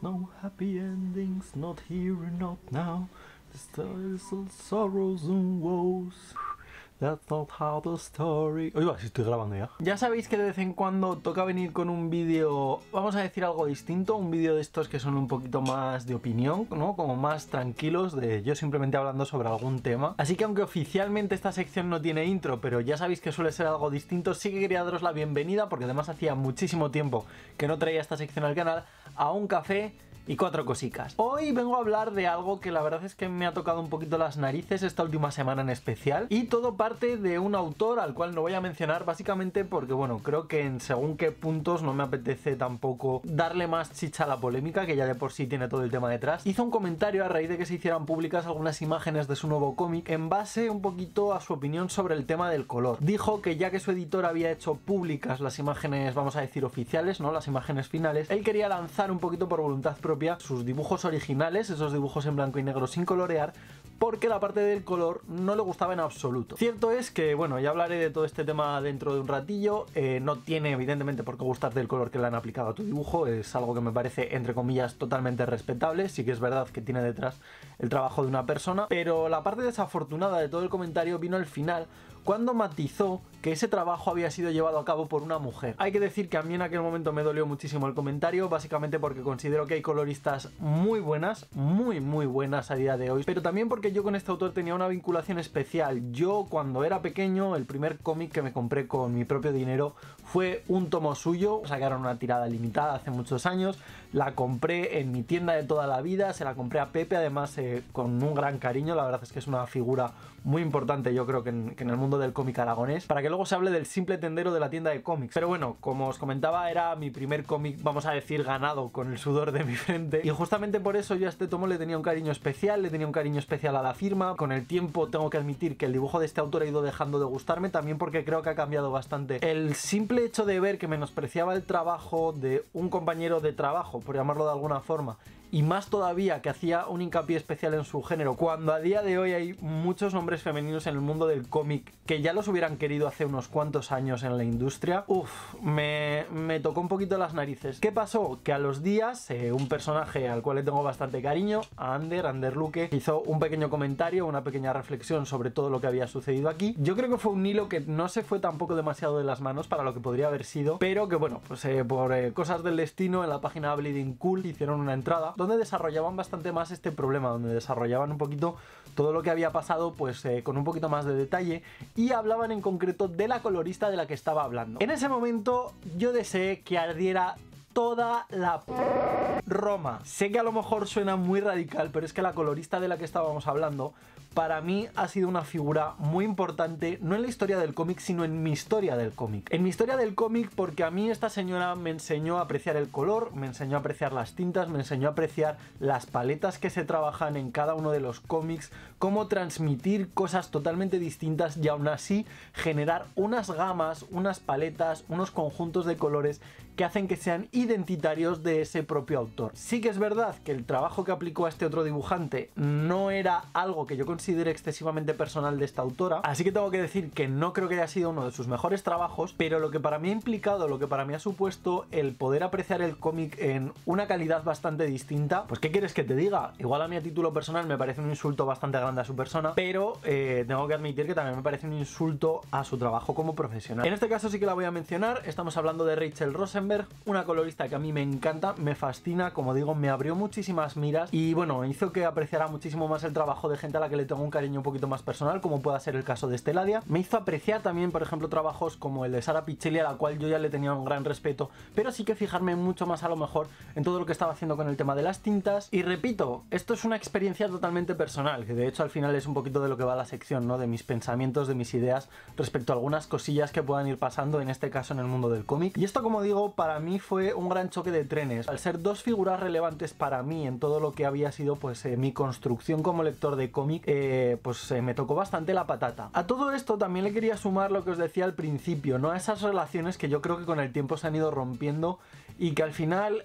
No happy endings, not here and not now. The stories of sorrows and woes. That's not how the story... Oiga, si estoy grabando ya. Ya sabéis que de vez en cuando toca venir con un vídeo, vamos a decir algo distinto, un vídeo de estos que son un poquito más de opinión, ¿no? Como más tranquilos, de yo simplemente hablando sobre algún tema. Así que aunque oficialmente esta sección no tiene intro, pero ya sabéis que suele ser algo distinto, sí que quería daros la bienvenida, porque además hacía muchísimo tiempo que no traía esta sección al canal, a un café y 4 cosicas. Hoy vengo a hablar de algo que la verdad es que me ha tocado un poquito las narices esta última semana en especial, y todo parte de un autor al cual no voy a mencionar, básicamente porque bueno, creo que en según qué puntos no me apetece tampoco darle más chicha a la polémica, que ya de por sí tiene todo el tema detrás. Hizo un comentario a raíz de que se hicieran públicas algunas imágenes de su nuevo cómic en base un poquito a su opinión sobre el tema del color. Dijo que ya que su editor había hecho públicas las imágenes, vamos a decir oficiales, ¿no? Las imágenes finales, él quería lanzar un poquito por voluntad propia sus dibujos originales, esos dibujos en blanco y negro sin colorear, porque la parte del color no le gustaba en absoluto. Cierto es que, bueno, ya hablaré de todo este tema dentro de un ratillo, no tiene evidentemente por qué gustarte el color que le han aplicado a tu dibujo, es algo que me parece, entre comillas, totalmente respetable. Sí que es verdad que tiene detrás el trabajo de una persona, pero la parte desafortunada de todo el comentario vino al final, cuando matizó que ese trabajo había sido llevado a cabo por una mujer. Hay que decir que a mí en aquel momento me dolió muchísimo el comentario, básicamente porque considero que hay coloristas muy buenas, muy buenas a día de hoy, pero también porque yo con este autor tenía una vinculación especial. Yo cuando era pequeño, el primer cómic que me compré con mi propio dinero fue un tomo suyo, sacaron una tirada limitada hace muchos años, la compré en mi tienda de toda la vida, se la compré a Pepe, además con un gran cariño, la verdad es que es una figura muy importante yo creo que en el mundo del cómic aragonés, para que luego se hable del simple tendero de la tienda de cómics. Pero bueno, como os comentaba, era mi primer cómic, vamos a decir, ganado con el sudor de mi frente, y justamente por eso yo a este tomo le tenía un cariño especial, le tenía un cariño especial a la firma. Con el tiempo tengo que admitir que el dibujo de este autor ha ido dejando de gustarme, también porque creo que ha cambiado bastante. El simple hecho de ver que menospreciaba el trabajo de un compañero de trabajo, por llamarlo de alguna forma, y más todavía que hacía un hincapié especial en su género, cuando a día de hoy hay muchos nombres femeninos en el mundo del cómic que ya los hubieran querido hace unos cuantos años en la industria, me tocó un poquito las narices. ¿Qué pasó? Que a los días un personaje al cual le tengo bastante cariño, a Ander Luque, hizo un pequeño comentario, una pequeña reflexión sobre todo lo que había sucedido aquí. Yo creo que fue un hilo que no se fue tampoco demasiado de las manos para lo que podría haber sido, pero que bueno, pues por cosas del destino, en la página Bleeding Cool hicieron una entrada donde desarrollaban bastante más este problema, donde desarrollaban un poquito todo lo que había pasado, pues con un poquito más de detalle, y hablaban en concreto de la colorista de la que estaba hablando. En ese momento yo deseé que ardiera toda la Roma. Sé que a lo mejor suena muy radical, pero es que la colorista de la que estábamos hablando para mí ha sido una figura muy importante, no en la historia del cómic, sino en mi historia del cómic. En mi historia del cómic, porque a mí esta señora me enseñó a apreciar el color, me enseñó a apreciar las tintas, me enseñó a apreciar las paletas que se trabajan en cada uno de los cómics, cómo transmitir cosas totalmente distintas y aún así generar unas gamas, unas paletas, unos conjuntos de colores que hacen que sean identitarios de ese propio autor. Sí que es verdad que el trabajo que aplicó a este otro dibujante no era algo que yo considere excesivamente personal de esta autora, así que tengo que decir que no creo que haya sido uno de sus mejores trabajos, pero lo que para mí ha implicado, lo que para mí ha supuesto el poder apreciar el cómic en una calidad bastante distinta, pues ¿qué quieres que te diga? Igual a mí a título personal me parece un insulto bastante grande a su persona, pero tengo que admitir que también me parece un insulto a su trabajo como profesional. En este caso sí que la voy a mencionar, estamos hablando de Rachel Rosenberg, una colorista que a mí me encanta, me fascina, como digo, me abrió muchísimas miras y bueno, hizo que apreciara muchísimo más el trabajo de gente a la que le tengo un cariño un poquito más personal, como pueda ser el caso de Esteladia. Me hizo apreciar también, por ejemplo, trabajos como el de Sara Pichelli, a la cual yo ya le tenía un gran respeto, pero sí que fijarme mucho más a lo mejor en todo lo que estaba haciendo con el tema de las tintas. Y repito, esto es una experiencia totalmente personal, que de hecho al final es un poquito de lo que va la sección, ¿no? De mis pensamientos, de mis ideas respecto a algunas cosillas que puedan ir pasando, en este caso en el mundo del cómic. Y esto, como digo, para mí fue un gran choque de trenes, al ser dos figuras relevantes para mí en todo lo que había sido pues mi construcción como lector de cómic, pues me tocó bastante la patata. A todo esto también le quería sumar lo que os decía al principio, ¿no? A esas relaciones que yo creo que con el tiempo se han ido rompiendo y que al final,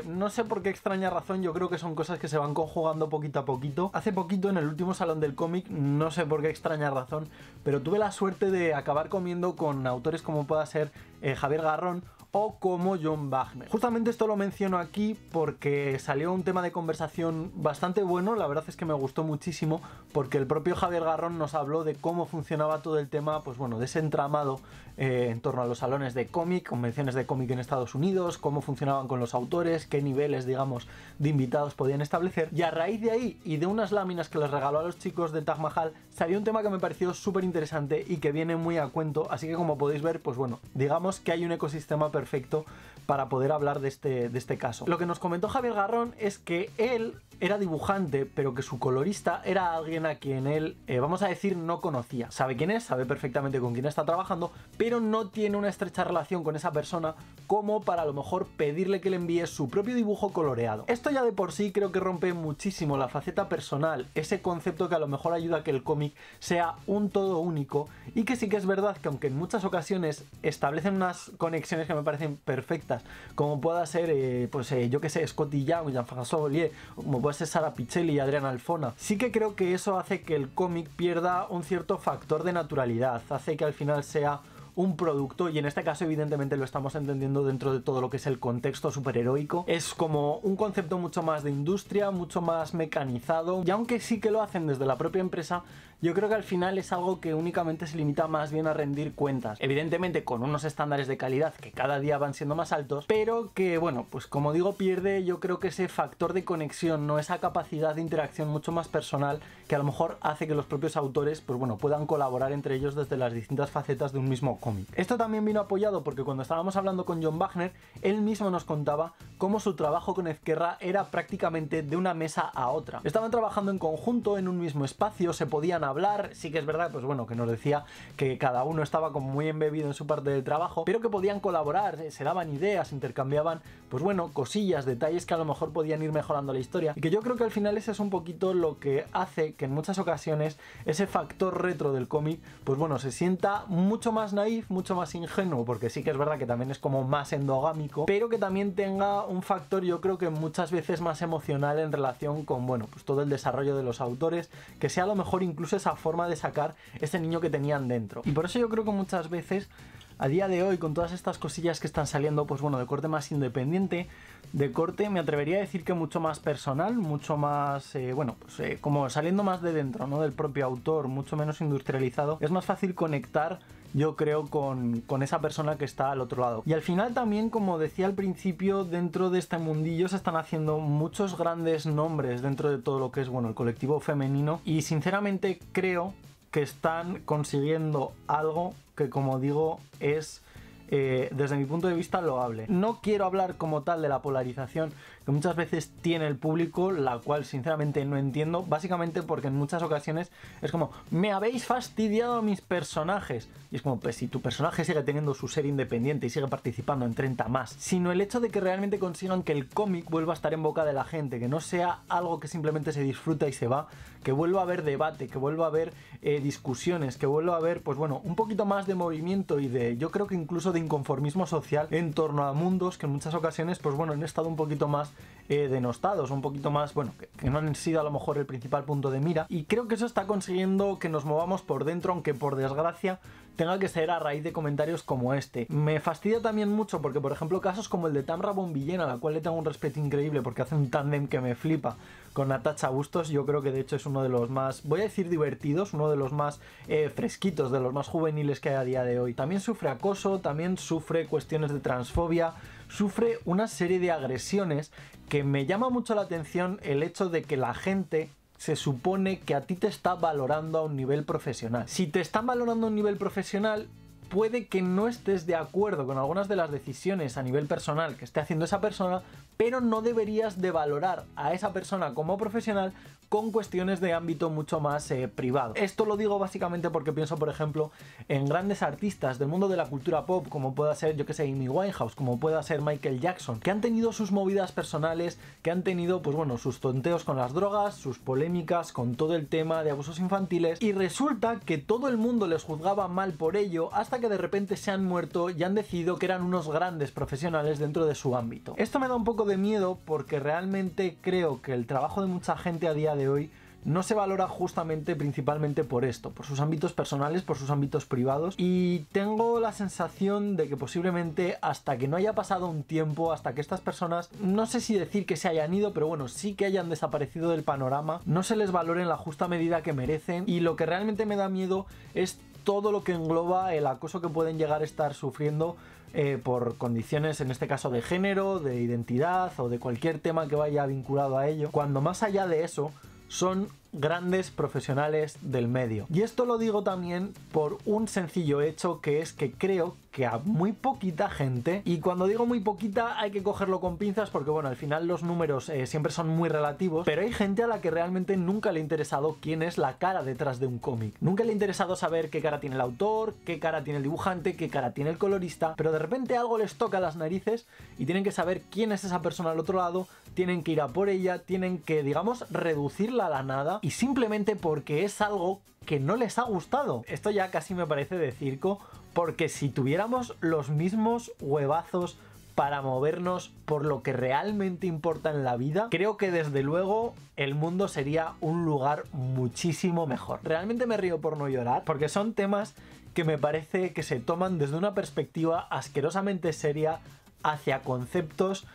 no sé por qué extraña razón, yo creo que son cosas que se van conjugando poquito a poquito. Hace poquito, en el último salón del cómic, no sé por qué extraña razón, pero tuve la suerte de acabar comiendo con autores como pueda ser Javier Garrón o como John Wagner. Justamente esto lo menciono aquí porque salió un tema de conversación bastante bueno, la verdad es que me gustó muchísimo porque el propio Javier Garrón nos habló de cómo funcionaba todo el tema, pues bueno, de ese entramado en torno a los salones de cómic, convenciones de cómic en Estados Unidos, cómo funcionaban con los autores, qué niveles, digamos, de invitados podían establecer, y a raíz de ahí y de unas láminas que les regaló a los chicos de Taj Mahal salió un tema que me pareció súper interesante y que viene muy a cuento, así que como podéis ver, pues bueno, digamos que hay un ecosistema perfecto para poder hablar de este caso. Lo que nos comentó Javier Garrón es que él era dibujante, pero que su colorista era alguien a quien él, vamos a decir, no conocía. Sabe quién es, sabe perfectamente con quién está trabajando, pero no tiene una estrecha relación con esa persona como para a lo mejor pedirle que le envíe su propio dibujo coloreado. Esto ya de por sí creo que rompe muchísimo la faceta personal, ese concepto que a lo mejor ayuda a que el cómic sea un todo único, y que sí que es verdad que aunque en muchas ocasiones establecen unas conexiones que me parecen perfectas, como pueda ser, yo que sé, Scotty Young, Jean-François Ollier, como puede ser Sara Pichelli y Adriana Alfona, sí que creo que eso hace que el cómic pierda un cierto factor de naturalidad, hace que al final sea un producto, y en este caso evidentemente lo estamos entendiendo dentro de todo lo que es el contexto superheroico. Es como un concepto mucho más de industria, mucho más mecanizado, y aunque sí que lo hacen desde la propia empresa, yo creo que al final es algo que únicamente se limita más bien a rendir cuentas, evidentemente con unos estándares de calidad que cada día van siendo más altos, pero que bueno, pues como digo, pierde yo creo que ese factor de conexión, no esa capacidad de interacción mucho más personal que a lo mejor hace que los propios autores pues bueno, puedan colaborar entre ellos desde las distintas facetas de un mismo cómic. Esto también vino apoyado porque cuando estábamos hablando con John Wagner, él mismo nos contaba cómo su trabajo con Ezquerra era prácticamente de una mesa a otra. Estaban trabajando en conjunto en un mismo espacio, se podían hablar, sí que es verdad, pues bueno, que nos decía que cada uno estaba como muy embebido en su parte del trabajo, pero que podían colaborar, se daban ideas, intercambiaban, pues bueno, cosillas, detalles que a lo mejor podían ir mejorando la historia, y que yo creo que al final ese es un poquito lo que hace que en muchas ocasiones ese factor retro del cómic, pues bueno, se sienta mucho más naif, mucho más ingenuo, porque sí que es verdad que también es como más endogámico, pero que también tenga un factor yo creo que muchas veces más emocional en relación con, bueno, pues todo el desarrollo de los autores, que sea a lo mejor incluso esa forma de sacar ese niño que tenían dentro. Y por eso yo creo que muchas veces a día de hoy, con todas estas cosillas que están saliendo, pues bueno, de corte más independiente, de corte, me atrevería a decir que mucho más personal, mucho más, como saliendo más de dentro, ¿no? Del propio autor, mucho menos industrializado, es más fácil conectar, yo creo, con esa persona que está al otro lado. Y al final también, como decía al principio, dentro de este mundillo se están haciendo muchos grandes nombres dentro de todo lo que es, bueno, el colectivo femenino, y sinceramente creo que están consiguiendo algo que, como digo, es desde mi punto de vista loable. No quiero hablar como tal de la polarización que muchas veces tiene el público, la cual sinceramente no entiendo, básicamente porque en muchas ocasiones es como, me habéis fastidiado a mis personajes, y es como, pues si tu personaje sigue teniendo su serie independiente y sigue participando en 30 más, sino el hecho de que realmente consigan que el cómic vuelva a estar en boca de la gente, que no sea algo que simplemente se disfruta y se va, que vuelva a haber debate, que vuelva a haber discusiones, que vuelva a haber, pues bueno, un poquito más de movimiento y de, yo creo que incluso de inconformismo social en torno a mundos que en muchas ocasiones, pues bueno, han estado un poquito más denostados, un poquito más, bueno, que no han sido a lo mejor el principal punto de mira, y creo que eso está consiguiendo que nos movamos por dentro, aunque por desgracia tenga que ser a raíz de comentarios como este. Me fastidia también mucho porque, por ejemplo, casos como el de Tamra Bonvillain, a la cual le tengo un respeto increíble porque hace un tándem que me flipa con Natasha Bustos, yo creo que de hecho es uno de los más, voy a decir divertidos, uno de los más fresquitos, de los más juveniles que hay a día de hoy. También sufre acoso, también sufre cuestiones de transfobia, sufre una serie de agresiones que me llama mucho la atención el hecho de que la gente se supone que a ti te está valorando a un nivel profesional. Si te están valorando a un nivel profesional, puede que no estés de acuerdo con algunas de las decisiones a nivel personal que esté haciendo esa persona, pero no deberías de valorar a esa persona como profesional con cuestiones de ámbito mucho más privado. Esto lo digo básicamente porque pienso, por ejemplo, en grandes artistas del mundo de la cultura pop, como pueda ser, yo que sé, Amy Winehouse, como pueda ser Michael Jackson, que han tenido sus movidas personales, que han tenido, pues bueno, sus tonteos con las drogas, sus polémicas con todo el tema de abusos infantiles, y resulta que todo el mundo les juzgaba mal por ello, hasta que de repente se han muerto y han decidido que eran unos grandes profesionales dentro de su ámbito. Esto me da un poco de miedo porque realmente creo que el trabajo de mucha gente a día de hoy no se valora justamente principalmente por esto, por sus ámbitos personales, por sus ámbitos privados, y tengo la sensación de que posiblemente hasta que no haya pasado un tiempo, hasta que estas personas, no sé si decir que se hayan ido, pero bueno, sí que hayan desaparecido del panorama, no se les valore en la justa medida que merecen. Y lo que realmente me da miedo es todo lo que engloba el acoso que pueden llegar a estar sufriendo por condiciones, en este caso de género, de identidad o de cualquier tema que vaya vinculado a ello, cuando más allá de eso son grandes profesionales del medio. Y esto lo digo también por un sencillo hecho, que es que creo que a muy poquita gente, y cuando digo muy poquita hay que cogerlo con pinzas porque bueno, al final los números siempre son muy relativos, pero hay gente a la que realmente nunca le ha interesado quién es la cara detrás de un cómic. Nunca le ha interesado saber qué cara tiene el autor, qué cara tiene el dibujante, qué cara tiene el colorista, pero de repente algo les toca las narices y tienen que saber quién es esa persona al otro lado, tienen que ir a por ella, tienen que, digamos, reducirla a la nada, y simplemente porque es algo que no les ha gustado. Esto ya casi me parece de circo, porque si tuviéramos los mismos huevazos para movernos por lo que realmente importa en la vida, creo que desde luego el mundo sería un lugar muchísimo mejor. Realmente me río por no llorar, porque son temas que me parece que se toman desde una perspectiva asquerosamente seria hacia conceptos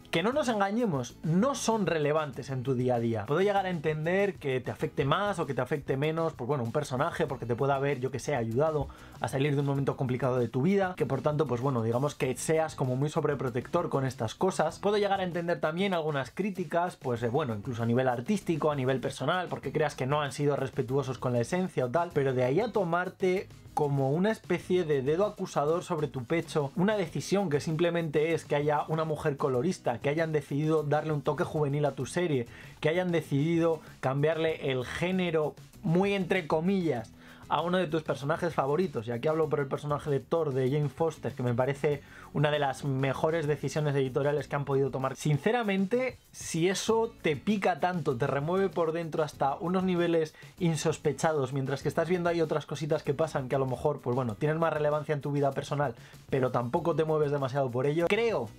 que, no nos engañemos, no son relevantes en tu día a día. Puedo llegar a entender que te afecte más o que te afecte menos, pues bueno, un personaje, porque te pueda haber, yo que sé, ayudado a salir de un momento complicado de tu vida, que por tanto, pues bueno, digamos que seas como muy sobreprotector con estas cosas. Puedo llegar a entender también algunas críticas, pues bueno, incluso a nivel artístico, a nivel personal, porque creas que no han sido respetuosos con la esencia o tal, pero de ahí a tomarte como una especie de dedo acusador sobre tu pecho una decisión que simplemente es que haya una mujer colorista, que hayan decidido darle un toque juvenil a tu serie, que hayan decidido cambiarle el género, muy entre comillas, a uno de tus personajes favoritos, y aquí hablo por el personaje de Thor de Jane Foster, que me parece una de las mejores decisiones editoriales que han podido tomar. Sinceramente, si eso te pica tanto, te remueve por dentro hasta unos niveles insospechados, mientras que estás viendo ahí otras cositas que pasan que a lo mejor, pues bueno, tienen más relevancia en tu vida personal, pero tampoco te mueves demasiado por ello, creo,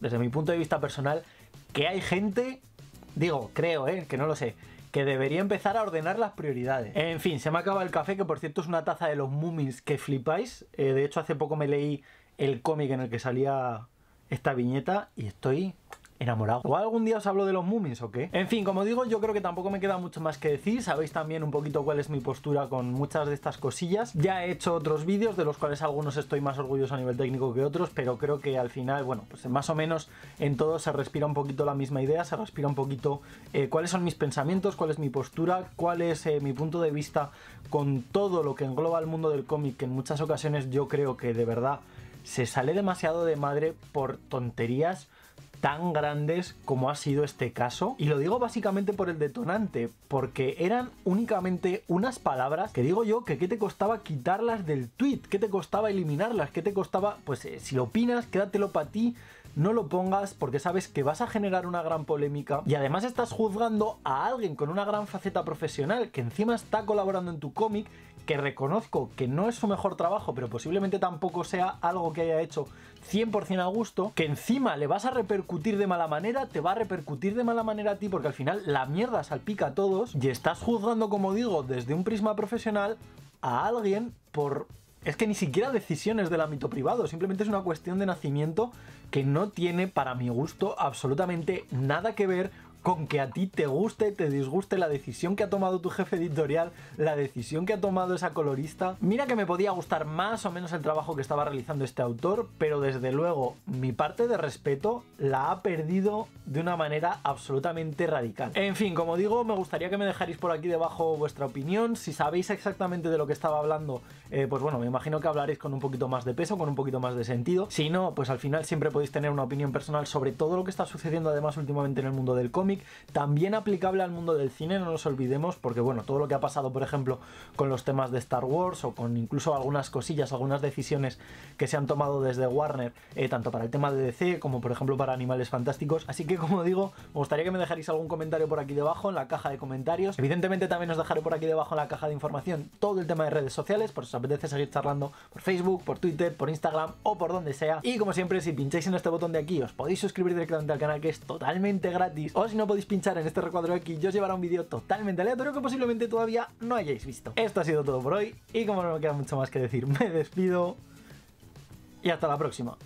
desde mi punto de vista personal, que hay gente, digo, creo, que no lo sé, que debería empezar a ordenar las prioridades. En fin, se me acaba el café, que por cierto es una taza de los Moomins que flipáis. De hecho, hace poco me leí el cómic en el que salía esta viñeta y estoy enamorado. ¿O algún día os hablo de los Moomins o qué? En fin, como digo, yo creo que tampoco me queda mucho más que decir. Sabéis también un poquito cuál es mi postura con muchas de estas cosillas. Ya he hecho otros vídeos, de los cuales algunos estoy más orgulloso a nivel técnico que otros, pero creo que al final, bueno, pues más o menos en todo se respira un poquito la misma idea, se respira un poquito cuáles son mis pensamientos, cuál es mi postura, cuál es mi punto de vista con todo lo que engloba el mundo del cómic, que en muchas ocasiones yo creo que de verdad se sale demasiado de madre por tonterías tan grandes como ha sido este caso. Y lo digo básicamente por el detonante, porque eran únicamente unas palabras que digo yo que qué te costaba quitarlas del tweet, qué te costaba eliminarlas, qué te costaba, pues si lo opinas, quédatelo para ti, no lo pongas, porque sabes que vas a generar una gran polémica y además estás juzgando a alguien con una gran faceta profesional que encima está colaborando en tu cómic, que reconozco que no es su mejor trabajo, pero posiblemente tampoco sea algo que haya hecho 100% a gusto, que encima le vas a repercutir de mala manera, te va a repercutir de mala manera a ti, porque al final la mierda salpica a todos, y estás juzgando, como digo, desde un prisma profesional a alguien por... Es que ni siquiera decisiones del ámbito privado, simplemente es una cuestión de nacimiento que no tiene, para mi gusto, absolutamente nada que ver con que a ti te guste, te disguste la decisión que ha tomado tu jefe editorial, la decisión que ha tomado esa colorista. Mira que me podía gustar más o menos el trabajo que estaba realizando este autor, pero desde luego mi parte de respeto la ha perdido de una manera absolutamente radical. En fin, como digo, me gustaría que me dejarais por aquí debajo vuestra opinión. Si sabéis exactamente de lo que estaba hablando, pues bueno, me imagino que hablaréis con un poquito más de peso, con un poquito más de sentido. Si no, pues al final siempre podéis tener una opinión personal sobre todo lo que está sucediendo además últimamente en el mundo del cómic, también aplicable al mundo del cine, no nos olvidemos, porque bueno, todo lo que ha pasado por ejemplo con los temas de Star Wars o con incluso algunas cosillas, algunas decisiones que se han tomado desde Warner, tanto para el tema de DC como por ejemplo para Animales Fantásticos. Así que como digo, me gustaría que me dejarais algún comentario por aquí debajo en la caja de comentarios. Evidentemente también os dejaré por aquí debajo en la caja de información todo el tema de redes sociales, por si os apetece seguir charlando por Facebook, por Twitter, por Instagram o por donde sea. Y como siempre, si pincháis en este botón de aquí os podéis suscribir directamente al canal, que es totalmente gratis, o si no no podéis pinchar en este recuadro aquí, yo os llevará un vídeo totalmente aleatorio que posiblemente todavía no hayáis visto. Esto ha sido todo por hoy y como no me queda mucho más que decir, me despido y hasta la próxima.